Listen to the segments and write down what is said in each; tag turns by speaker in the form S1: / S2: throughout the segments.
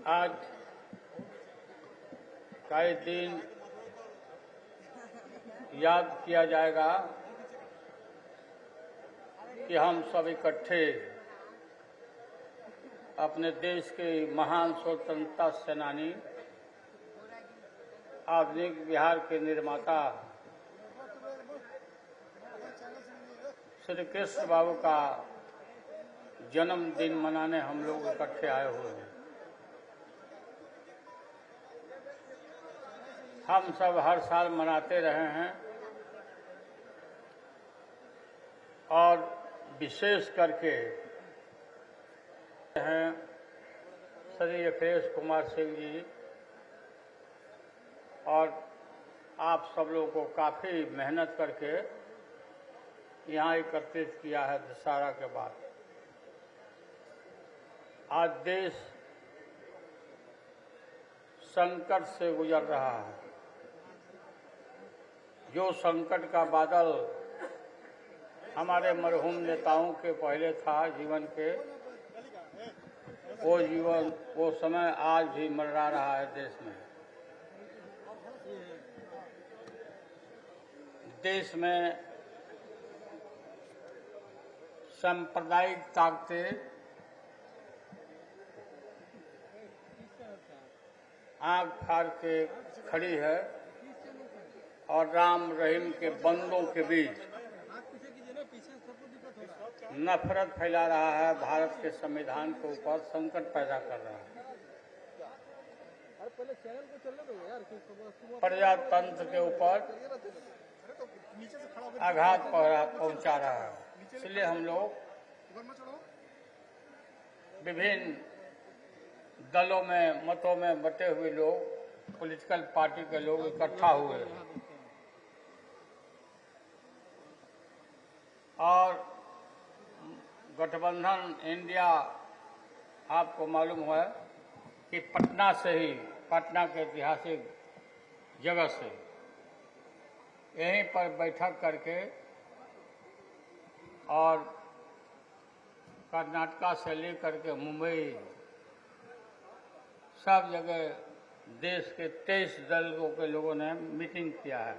S1: आज कई दिन याद किया जाएगा कि हम सब इकट्ठे अपने देश के महान स्वतंत्रता सेनानी, आधुनिक बिहार के निर्माता श्री कृष्ण बाबू का जन्मदिन मनाने हम लोग इकट्ठे आए हुए हैं। हम सब हर साल मनाते रहे हैं और विशेष करके हैं श्री अखिलेश कुमार सिंह जी और आप सब लोगों को काफ़ी मेहनत करके यहाँ एकत्रित किया है। दशहरा के बाद आज देश संकट से गुजर रहा है। जो संकट का बादल हमारे मरहूम नेताओं के पहले था जीवन के, वो समय आज भी मंडरा रहा है देश में। देश में सांप्रदायिक ताकतें आंख फाड़ के खड़ी है और राम रहीम के बंदों के बीच नफरत फैला रहा है। भारत के संविधान के ऊपर संकट पैदा कर रहा है। प्रजातंत्र के ऊपर आघात पहुंचा रहा है। इसलिए हम लोग विभिन्न दलों में, मतों में बटे हुए लोग, पॉलिटिकल पार्टी के लोग इकट्ठा हुए और गठबंधन इंडिया, आपको मालूम है कि पटना के ऐतिहासिक जगह से यहीं पर बैठक करके और कर्नाटका से लेकर के मुंबई सब जगह देश के 23 दलों के लोगों ने मीटिंग किया है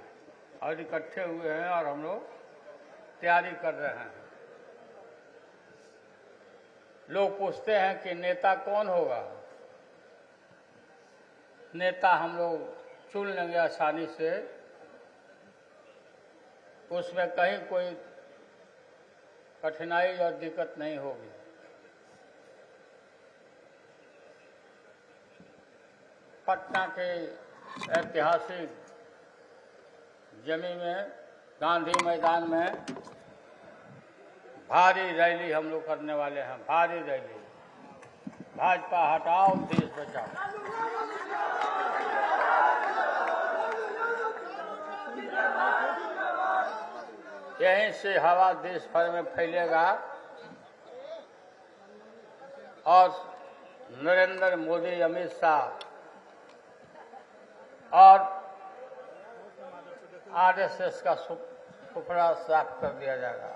S1: और इकट्ठे हुए हैं और हम लोग तैयारी कर रहे हैं। लोग पूछते हैं कि नेता कौन होगा। नेता हम लोग चुन लेंगे आसानी से, उसमें कहीं कोई कठिनाई और दिक्कत नहीं होगी। पटना के ऐतिहासिक जमीन में, गांधी मैदान में भारी रैली हम लोग करने वाले हैं। भारी रैली, भाजपा हटाओ, देश बचाओ। यहीं से हवा देश भर में फैलेगा और नरेंद्र मोदी, अमित शाह और आरएसएस का सुपड़ा साफ कर दिया जाएगा।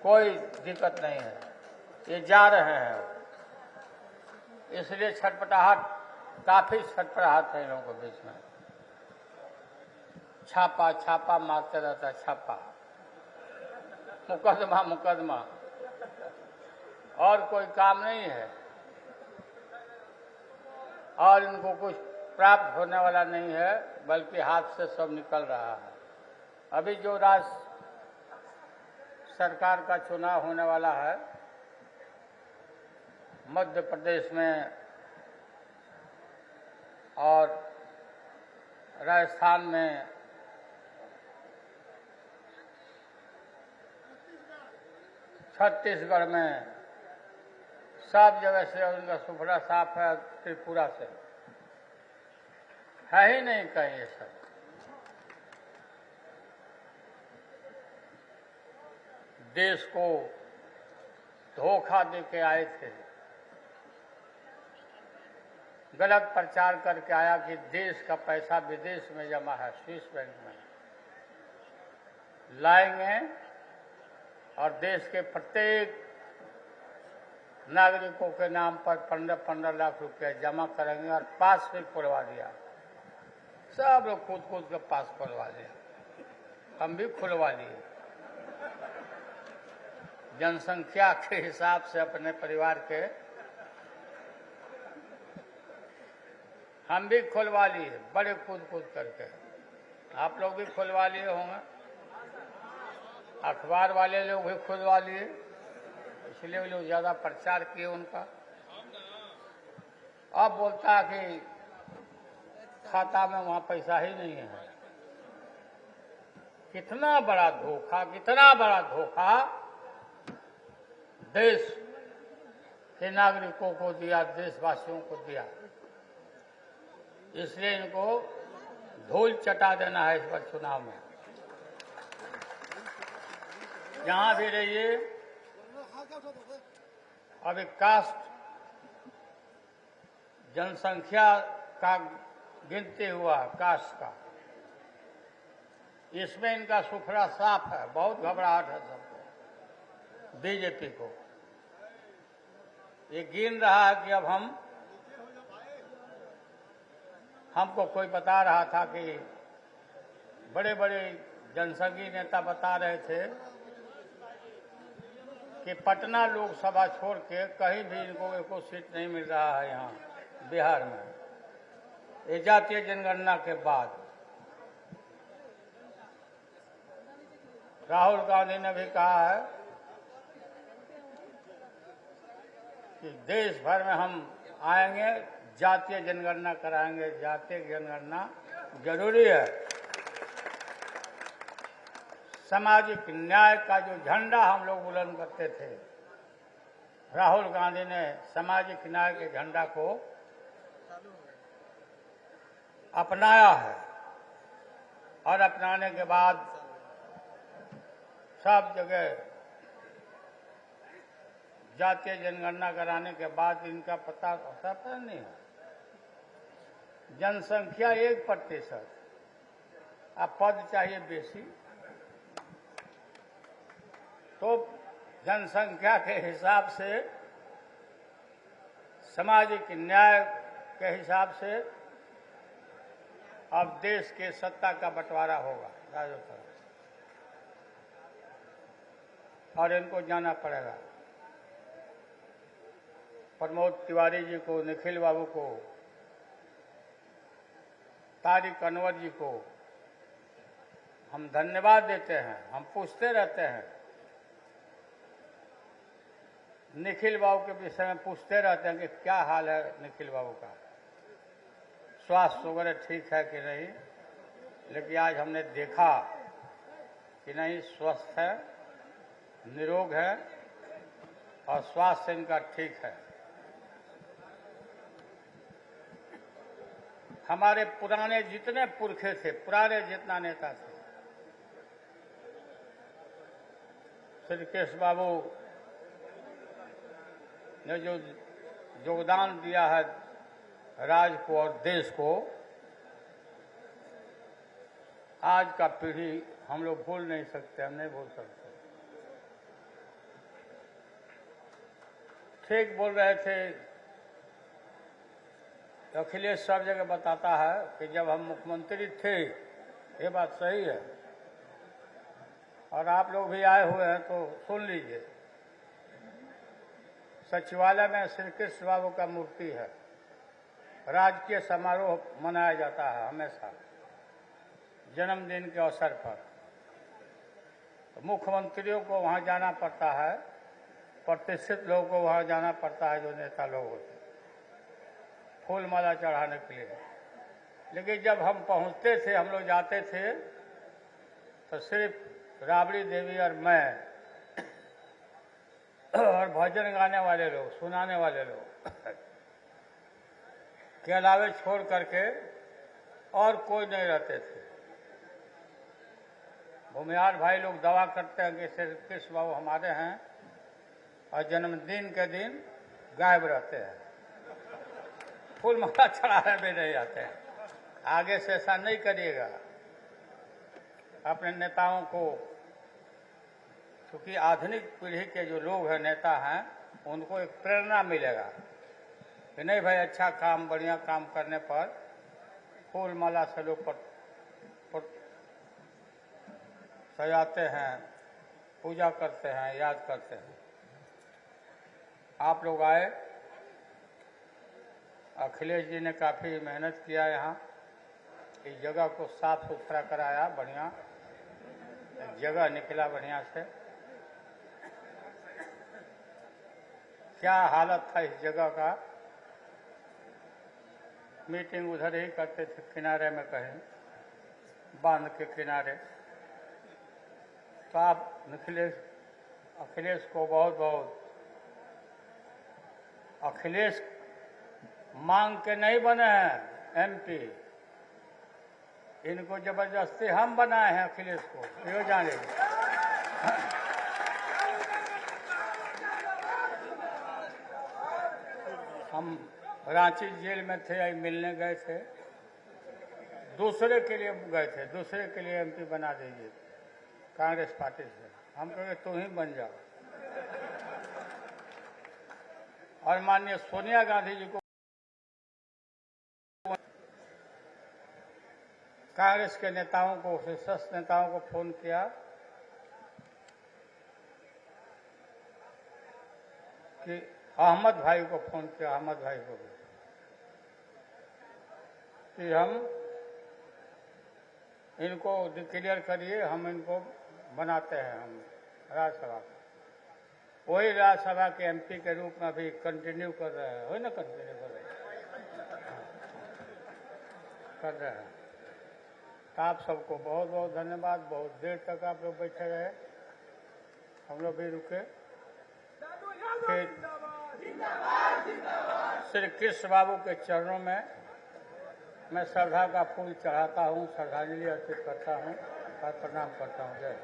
S1: कोई दिक्कत नहीं है, ये जा रहे हैं। इसलिए छटपटाहट, काफी छटपटाहट है इन लोगों के बीच में। छापा मारते रहता है, छापा, मुकदमा और कोई काम नहीं है और इनको कुछ प्राप्त होने वाला नहीं है, बल्कि हाथ से सब निकल रहा है। अभी जो राज्य सरकार का चुनाव होने वाला है मध्य प्रदेश में और राजस्थान में, छत्तीसगढ़ में, सब जगह से उनका सुपड़ा साफ है। त्रिपुरा से है ही नहीं कहीं ये सब। देश को धोखा दे के आए थे, गलत प्रचार करके आया कि देश का पैसा विदेश में जमा है, स्विस बैंक में लाएंगे और देश के प्रत्येक नागरिकों के नाम पर 15-15 लाख रुपया जमा करेंगे और पास भी खुलवा दिया। सब लोग कूद कूद के पास खुलवा लिया, हम भी खुलवा लिए। जनसंख्या के हिसाब से अपने परिवार के हम भी खुलवा लिए, बड़े कूद कूद करके। आप लोग भी खुलवा लिए होंगे, अखबार वाले लोग भी खुलवा लिए, इसलिए वो लोग ज्यादा प्रचार किए उनका। अब बोलता है कि खाता में वहां पैसा ही नहीं है। कितना बड़ा धोखा, कितना बड़ा धोखा देश के नागरिकों को दिया, देशवासियों को दिया। इसलिए इनको धूल चटा देना है इस बार चुनाव में। जहां भी रहिए, अभी कास्ट जनसंख्या का गिनती हुआ, कास्ट का, इसमें इनका सुफरा साफ है। बहुत घबराहट है सबको, बीजेपी को। ये गिन रहा है कि अब हमको कोई बता रहा था कि बड़े बड़े जनसंघी नेता बता रहे थे कि पटना लोकसभा छोड़ के कहीं भी इनको एको सीट नहीं मिल रहा है यहाँ बिहार में, ये जातीय जनगणना के बाद। राहुल गांधी ने भी कहा है कि देश भर में हम आएंगे, जातीय जनगणना कराएंगे। जातीय जनगणना जरूरी है। सामाजिक न्याय का जो झंडा हम लोग बुलंद करते थे, राहुल गांधी ने सामाजिक न्याय के झंडा को अपनाया है। और अपनाने के बाद सब जगह जातीय जनगणना कराने के बाद इनका पता होता पर नहीं है। जनसंख्या 1%, अब पद चाहिए बेसी, तो जनसंख्या के हिसाब से, सामाजिक न्याय के हिसाब से अब देश के सत्ता का बंटवारा होगा राजो तरफ, और इनको जाना पड़ेगा। प्रमोद तिवारी जी को, निखिल बाबू को, तारिक अनवर जी को हम धन्यवाद देते हैं। हम पूछते रहते हैं, निखिल बाबू के विषय में पूछते रहते हैं कि क्या हाल है निखिल बाबू का, स्वास्थ्य वगैरह ठीक है कि नहीं। लेकिन आज हमने देखा कि नहीं, स्वस्थ है, निरोग है और स्वास्थ्य इनका ठीक है। हमारे पुराने जितने पुरखे थे, पुराने जितना नेता थे, श्री केश बाबू ने जो योगदान दिया है राज्य को और देश को, आज का पीढ़ी हम लोग भूल नहीं सकते, हम नहीं भूल सकते। ठीक बोल रहे थे, अखिलेश सब जगह बताता है कि जब हम मुख्यमंत्री थे, ये बात सही है और आप लोग भी आए हुए हैं तो सुन लीजिए। सचिवालय में श्री कृष्ण बाबू का मूर्ति है, राजकीय समारोह मनाया जाता है हमेशा जन्मदिन के अवसर पर। तो मुख्यमंत्रियों को वहां जाना पड़ता है, प्रतिष्ठित लोगों को वहां जाना पड़ता है, जो नेता लोग होते हैं, फूल माला चढ़ाने के लिए। लेकिन जब हम पहुंचते थे, हम लोग जाते थे, तो सिर्फ राबड़ी देवी और मैं और भजन गाने वाले लोग, सुनाने वाले लोग के अलावे छोड़ करके और कोई नहीं रहते थे। भूमिहार भाई लोग दावा करते हैं कि श्री कृष्ण बाबू हमारे हैं और जन्मदिन के दिन गायब रहते हैं, फूल माला चढ़ाने भी नहीं आते हैं। आगे से ऐसा नहीं करिएगा। अपने नेताओं को, क्योंकि आधुनिक पीढ़ी के जो लोग हैं, नेता हैं, उनको एक प्रेरणा मिलेगा कि नहीं भाई, अच्छा काम, बढ़िया काम करने पर फूल माला से लोग पर सजाते हैं, पूजा करते हैं, याद करते हैं। आप लोग आए, अखिलेश जी ने काफ़ी मेहनत किया, यहाँ इस जगह को साफ सुथरा कराया, बढ़िया जगह निकला बढ़िया से। क्या हालत था इस जगह का, मीटिंग उधर ही करते थे किनारे में, कहीं बांध के किनारे। तो आप अखिलेश को बहुत बहुत, अखिलेश मांग के नहीं बने हैं एमपी, इनको जबरदस्ती हम बनाए हैं अखिलेश को, यो जाने। हम रांची जेल में थे, आई मिलने गए थे, दूसरे के लिए गए थे, दूसरे के लिए एमपी बना दीजिए कांग्रेस पार्टी से। हम कहे तू ही बन जाओ। और माननीय सोनिया गांधी जी को, कांग्रेस के नेताओं को, शीर्ष नेताओं को फोन किया कि अहमद भाई को फोन किया, अहमद भाई को कि हम इनको डिक्लेयर करिए, हम इनको बनाते हैं हम राज्यसभा का। वही राज्यसभा के एमपी के रूप में अभी कंटिन्यू कर रहे हैं, वही ना कंटिन्यू कर रहे हैं। तो आप सबको बहुत बहुत धन्यवाद। बहुत देर तक आप लोग बैठे रहे, हम लोग भी रुके। फिर श्री कृष्ण बाबू के चरणों में मैं श्रद्धा का फूल चढ़ाता हूँ, श्रद्धांजलि अर्पित करता हूँ और प्रणाम करता हूँ। जय।